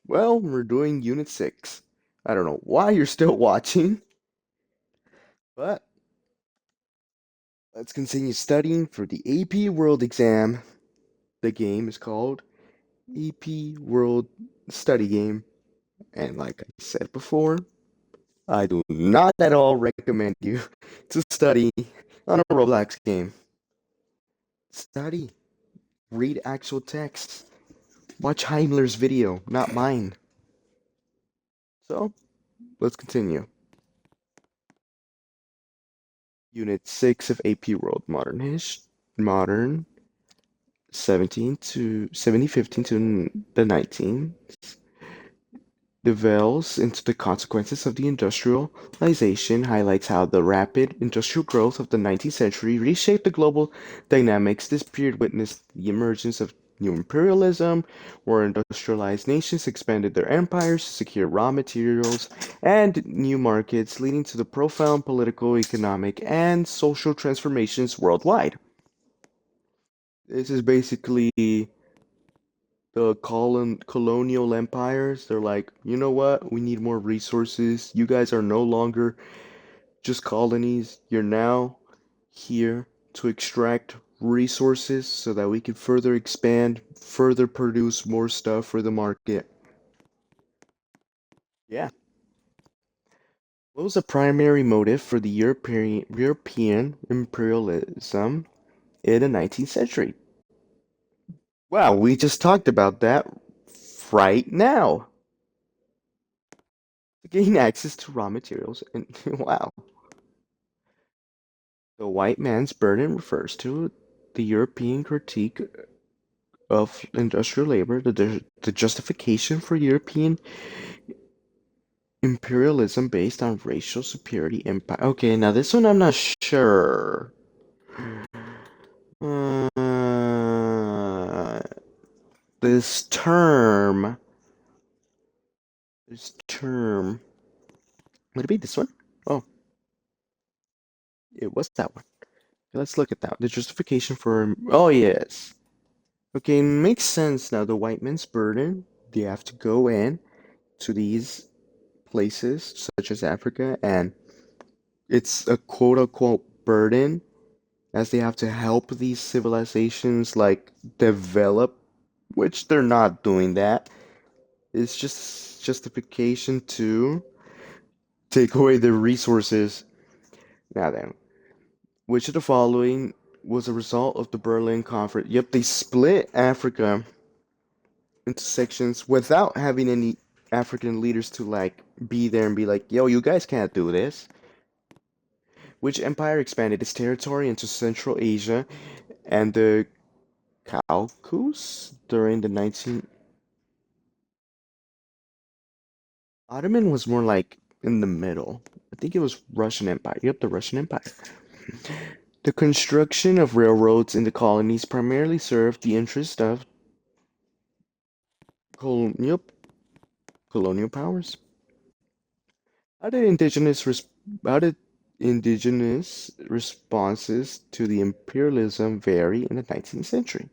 Well, we're doing Unit 6. I don't know why you're still watching, but let's continue studying for the AP World exam. The game is called AP World Study Game, and like I said before, I do not at all recommend you to study on a Roblox game. Study, read actual texts, watch Heimler's video, not mine. So, let's continue. Unit 6 of AP World Modern 15 to the 19 delves into the consequences of the industrialization, highlights how the rapid industrial growth of the 19th century reshaped the global dynamics. This period witnessed the emergence of new imperialism, where industrialized nations expanded their empires to secure raw materials and new markets, leading to the profound political, economic, and social transformations worldwide. This is basically the colonial empires. They're like, you know what? We need more resources. You guys are no longer just colonies. You're now here to extract resources so that we can further expand, further produce more stuff for the market. Yeah. What was the primary motive for the European imperialism in the 19th century? Wow, we just talked about that right now. To gain access to raw materials and wow. The white man's burden refers to the European critique of industrial labor, the justification for European imperialism based on racial superiority empire. Okay, now this one I'm not sure. Uh, this term, would it be this one? Oh, it was that one. Let's look at that. The justification for, oh yes. Okay, makes sense now. The white man's burden, they have to go in to these places such as Africa, and it's a quote unquote burden as they have to help these civilizations like develop, which they're not doing that. It's just justification to take away their resources. Now then, which of the following was a result of the Berlin Conference? Yep, they split Africa into sections without having any African leaders to like be there and be like, yo, you guys can't do this. Which empire expanded its territory into Central Asia and the Caucasus during the 19th? Ottoman was more like in the middle. I think it was Russian Empire. Yep, the Russian Empire. The construction of railroads in the colonies primarily served the interest of colonial colonial powers. How did how did indigenous responses to the imperialism vary in the 19th century?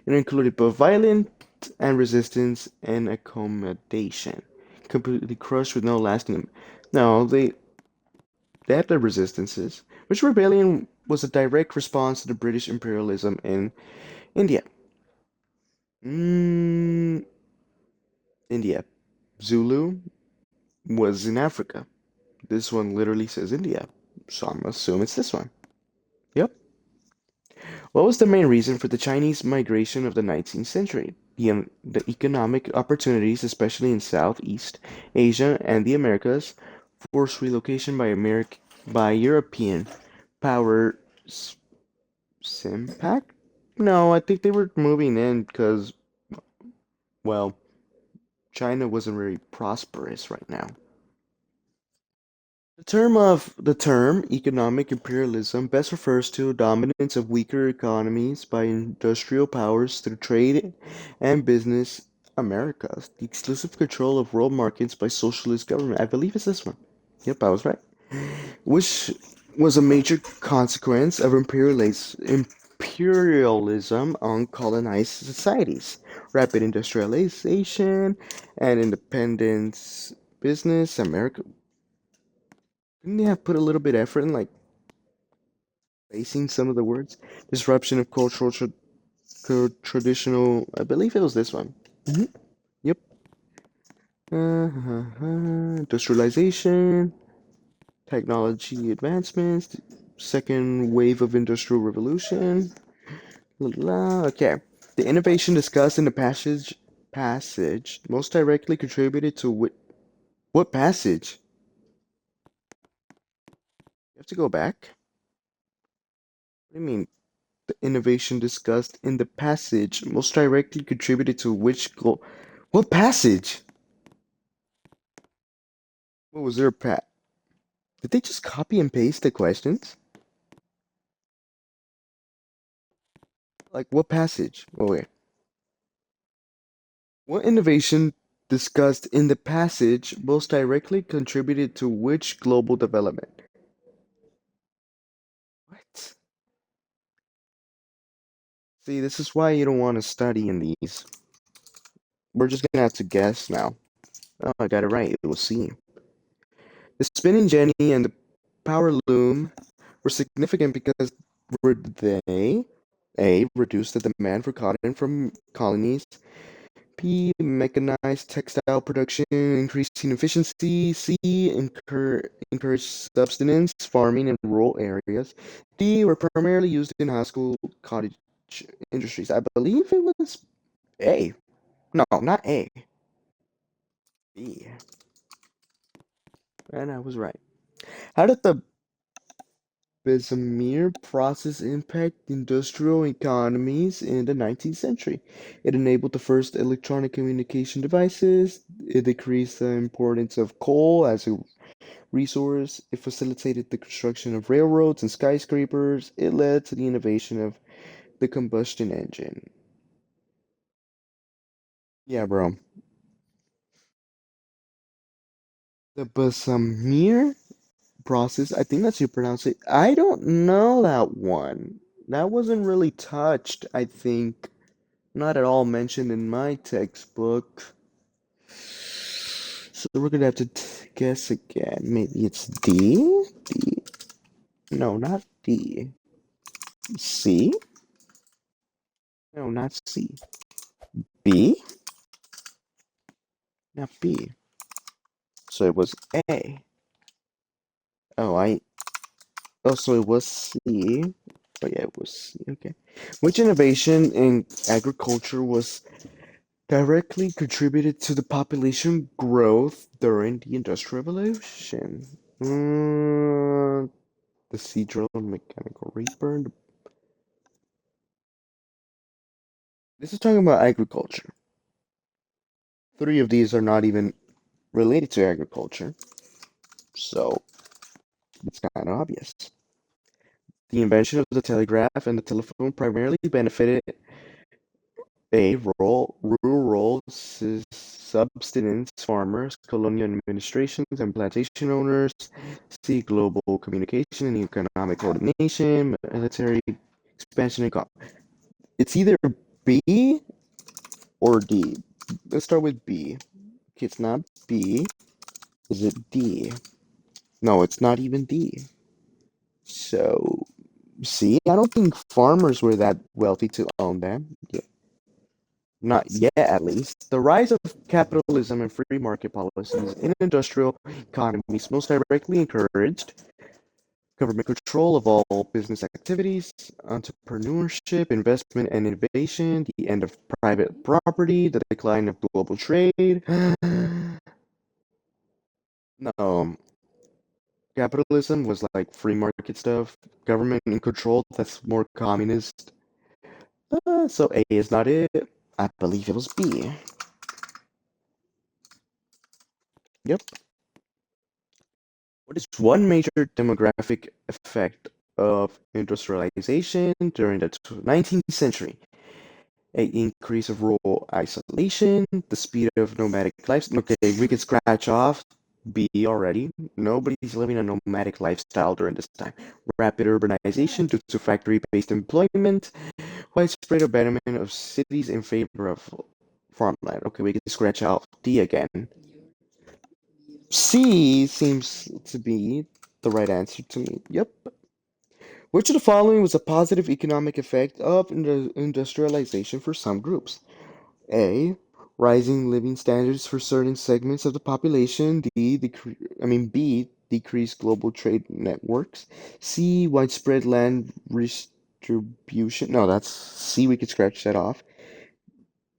It included both violent and resistance and accommodation. Completely crushed with no lasting. No, they had their resistances. Which rebellion was a direct response to the British imperialism in India? Mm, India. Zulu was in Africa. This one literally says India, so I'm gonna assume it's this one. Yep. What was the main reason for the Chinese migration of the 19th century? The economic opportunities, especially in Southeast Asia and the Americas, forced relocation by European power Simpac? No, I think they were moving in because, well, China wasn't very prosperous right now. The term economic imperialism best refers to dominance of weaker economies by industrial powers through trade and business Americas, the exclusive control of world markets by socialist government. I believe it's this one. Yep, I was right. Which was a major consequence of imperialism on colonized societies, rapid industrialization, and independence. Business, America. Didn't they have put a little bit effort in like placing some of the words? Disruption of traditional. I believe it was this one. Hmm. Yep. Industrialization, technology advancements, second wave of industrial revolution. La, la, okay. The innovation discussed in the passage most directly contributed to what passage? You have to go back. What do you mean? The innovation discussed in the passage most directly contributed to which goal? What passage? What was their Did they just copy and paste the questions? Like what passage? Oh wait. What innovation discussed in the passage most directly contributed to which global development? What? See, this is why you don't want to study in these. We're just gonna have to guess now. Oh, I got it right. It was C. The spinning jenny and the power loom were significant because were they A. Reduced the demand for cotton from colonies, B. Mechanized textile production, increasing efficiency, C. Encouraged subsistence farming in rural areas, D. Were primarily used in household cottage industries. I believe it was A. No, not A. B. And I was right. How did the Bessemer process impact industrial economies in the 19th century? It enabled the first electronic communication devices. It decreased the importance of coal as a resource. It facilitated the construction of railroads and skyscrapers. It led to the innovation of the combustion engine. Yeah, bro. The Bessemer process, I think that's how you pronounce it. I don't know that one. That wasn't really touched, I think. Not at all mentioned in my textbook. So we're gonna have to guess again. Maybe it's D? D? No, not D. C? No, not C. B? Not B. So it was A. Oh, Oh, so it was C. Oh, yeah, it was C. Okay. Which innovation in agriculture was directly contributed to the population growth during the Industrial Revolution? The seed drill and mechanical reaper. This is talking about agriculture. Three of these are not even related to agriculture, so it's kind of obvious. The invention of the telegraph and the telephone primarily benefited A. Rural subsistence farmers, colonial administrations, and plantation owners. C. Global communication and economic coordination, military expansion and It's either B or D. Let's start with B. Okay, it's not B. Is it D? No, it's not even D. So, C. I don't think farmers were that wealthy to own them. Yeah, not yet, at least. The rise of capitalism and free market policies in industrial economies most directly encouraged government control of all business activities, entrepreneurship, investment, and innovation, the end of private property, the decline of global trade. No, capitalism was like free market stuff. Government in control, that's more communist. So A is not it. I believe it was B. Yep. What is one major demographic effect of industrialization during the 19th century? A increase of rural isolation, the speed of nomadic life. Okay, we can scratch off B already. Nobody's living a nomadic lifestyle during this time. Rapid urbanization due to factory-based employment, widespread abandonment of cities in favor of farmland. Okay, we can scratch out D again. C seems to be the right answer to me. Yep. Which of the following was a positive economic effect of industrialization for some groups? A. Rising living standards for certain segments of the population. B. Decreased global trade networks. C. Widespread land redistribution. No, that's C. We could scratch that off.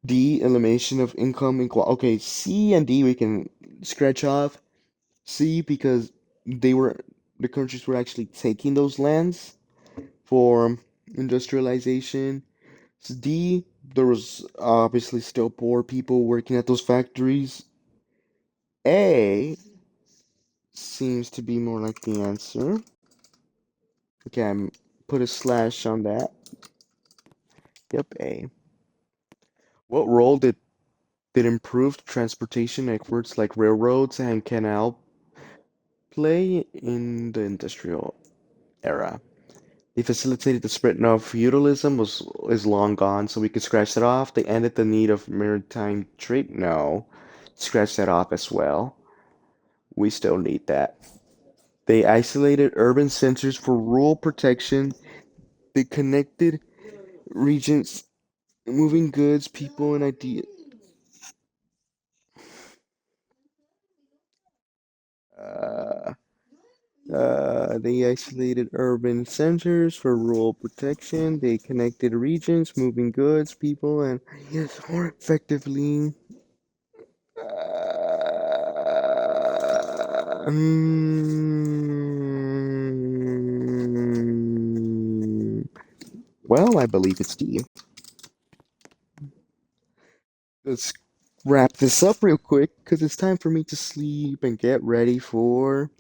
D. Elimination of income inequality. Okay, C and D we can scratch off. C because they were the countries were actually taking those lands for industrialization. D, there was obviously still poor people working at those factories. A seems to be more like the answer. Okay, put a slash on that. Yep, A. What role did improved transportation networks like railroads and canal play in the industrial era? They facilitated the spread of feudalism was is long gone, so we could scratch that off. They ended the need of maritime trade. No, scratch that off as well. We still need that. They isolated urban centers for rural protection. They connected regions, moving goods, people, and ideas. Uh, they isolated urban centers for rural protection. They connected regions, moving goods, people, and ideas more effectively. Well, I believe it's D. Let's wrap this up real quick because it's time for me to sleep and get ready for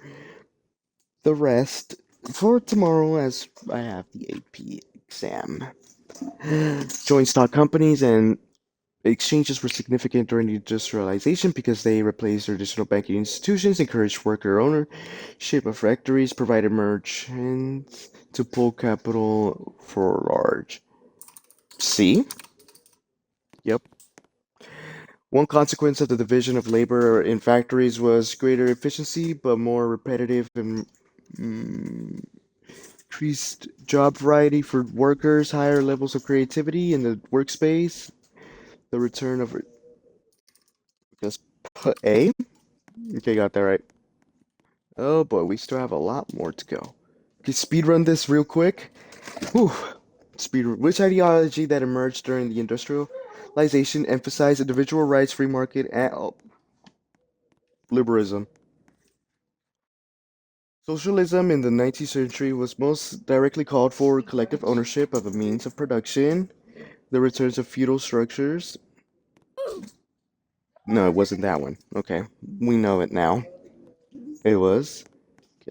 the rest for tomorrow as I have the AP exam. Joint stock companies and exchanges were significant during the industrialization because they replaced traditional banking institutions, encouraged worker ownership of factories, provided merchants to pull capital for large. See? Yep. One consequence of the division of labor in factories was greater efficiency, but more repetitive and increased job variety for workers, higher levels of creativity in the workspace, the return of just put A. Okay, got that right. Oh boy, we still have a lot more to go. Okay, speed run this real quick. Whew. Which ideology that emerged during the industrialization emphasized individual rights, free market, and liberalism? Socialism in the 19th century was most directly called for collective ownership of a means of production, the returns of feudal structures. No, it wasn't that one. Okay, we know it now. It was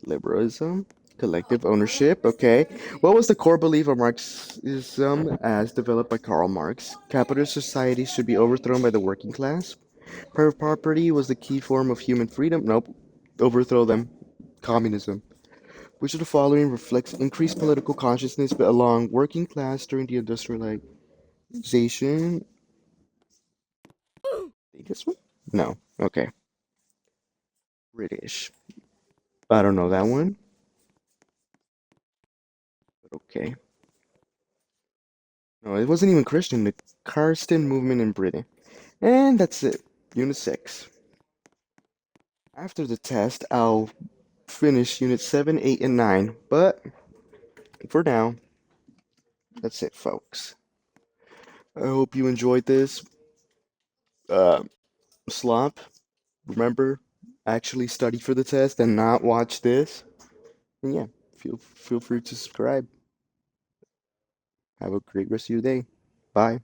liberalism, collective ownership. Okay. What was the core belief of Marxism as developed by Karl Marx? Capitalist society should be overthrown by the working class. Private property was the key form of human freedom. Nope. Overthrow them. Communism. Which of the following reflects increased political consciousness along working class during the industrialization? This one? No. Okay. British. I don't know that one. But okay. No, it wasn't even Christian. The Karsten movement in Britain. And that's it. Unit 6. After the test, I'll finish Unit 7, 8, and 9. But for now, that's it, folks. I hope you enjoyed this. Uh, Slop, remember, actually study for the test and not watch this. And yeah, feel free to subscribe. Have a great rest of your day. Bye.